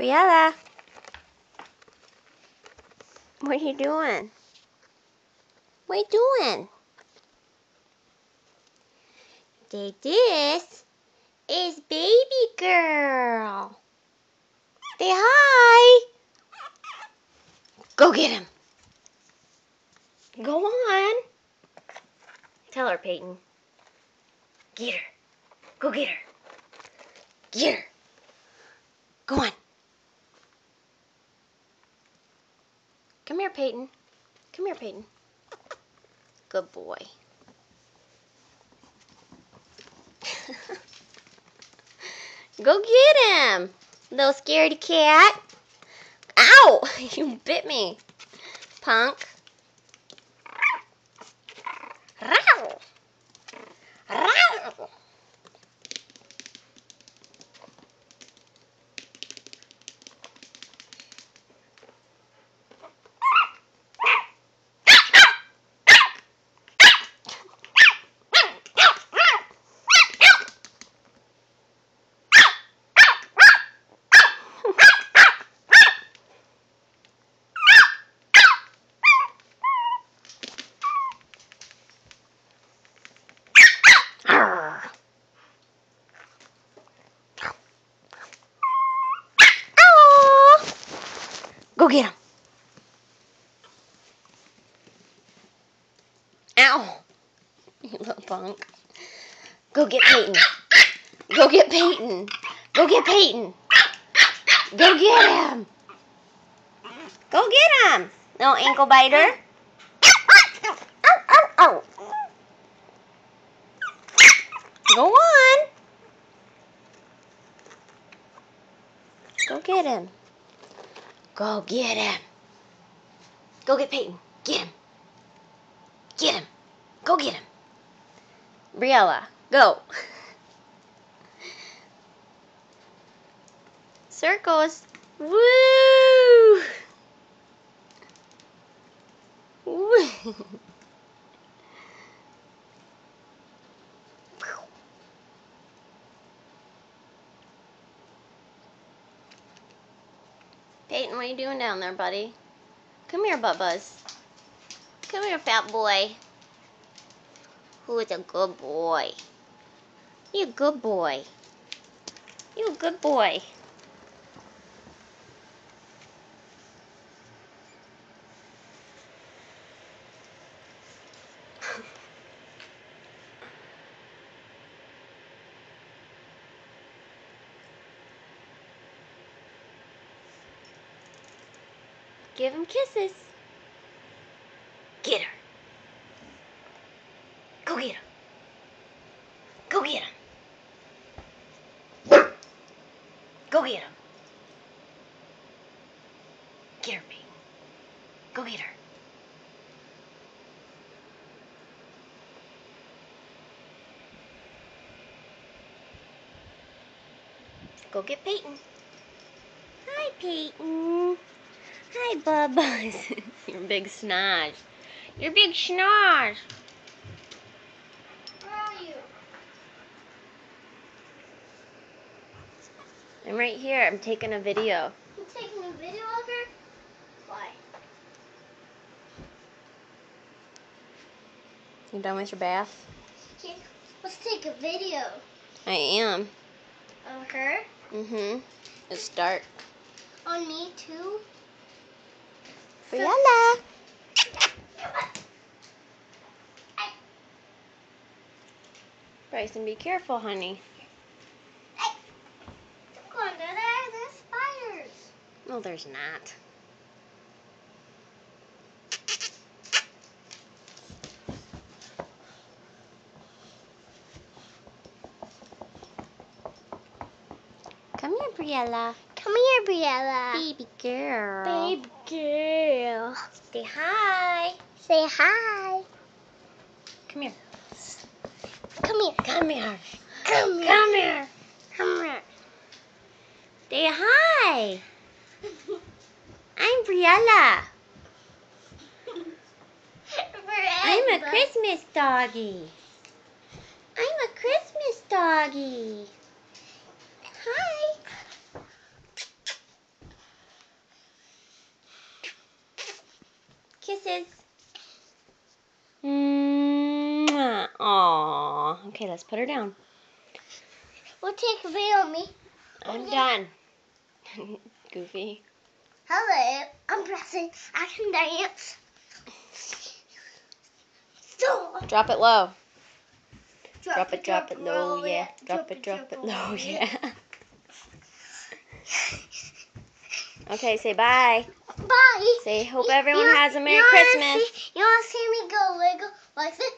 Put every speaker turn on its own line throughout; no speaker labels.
Briella, what are you doing? What are you doing? This is baby girl. Say hi. Go get him. Go on. Tell her, Peyton. Get her. Go get her. Get her. Go on. Come here, Peyton. Come here, Peyton. Good boy. Go get him, little scaredy cat. Ow! You bit me, punk. Row. Row. Go get him. Ow. You little punk. Go get Peyton. Go get Peyton. Go get Peyton. Go get him. Go get him. Little ankle biter. Ow, ow, ow. Go on. Go get him. Go get him. Go get Peyton. Get him. Get him. Go get him. Briella, go. Circles. Woo! Woo! Peyton, what are you doing down there, buddy? Come here, Bubba's. Come here, fat boy. Who is a good boy? You a good boy. You a good boy. Give him kisses. Get her. Go get him. Go get him. Go get him. Get her, Peyton. Go get her. Go get Peyton. Hi, Peyton. Hi, Bubba. You're big snodge. You're big snodge.
Where are you?
I'm right here. I'm taking a video.
You taking a video of her? Why?
You done with your bath?
Okay, let's take a video
I am.
of her.
Mm-hmm. It's dark.
On me too.
Briella. Bryson, be careful, honey.
Don't go under there. There's spiders.
No, there's not. Come here, Briella.
Come here, Briella.
Baby girl.
Babe girl.
Say hi.
Say hi.
Come here.
Come here.
Come here.
Come here.
Come here.
Come here.
Say hi. I'm Briella. I'm a Christmas doggy. I'm a Christmas doggy. Hi. kisses. Aww. Okay, let's put her down.
We'll take a video of me.
I'm done. Goofy.
Hello, I'm Preston. I can dance. Stop.
Drop it low.
Drop
Drop it low, yeah. Drop it low, yeah. Okay, say bye.
Bye.
Say hope everyone has a Merry
you wanna
Christmas.
You want to see me go wiggle like this?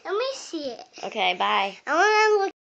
Let me see it.
Okay, bye.
I want to look.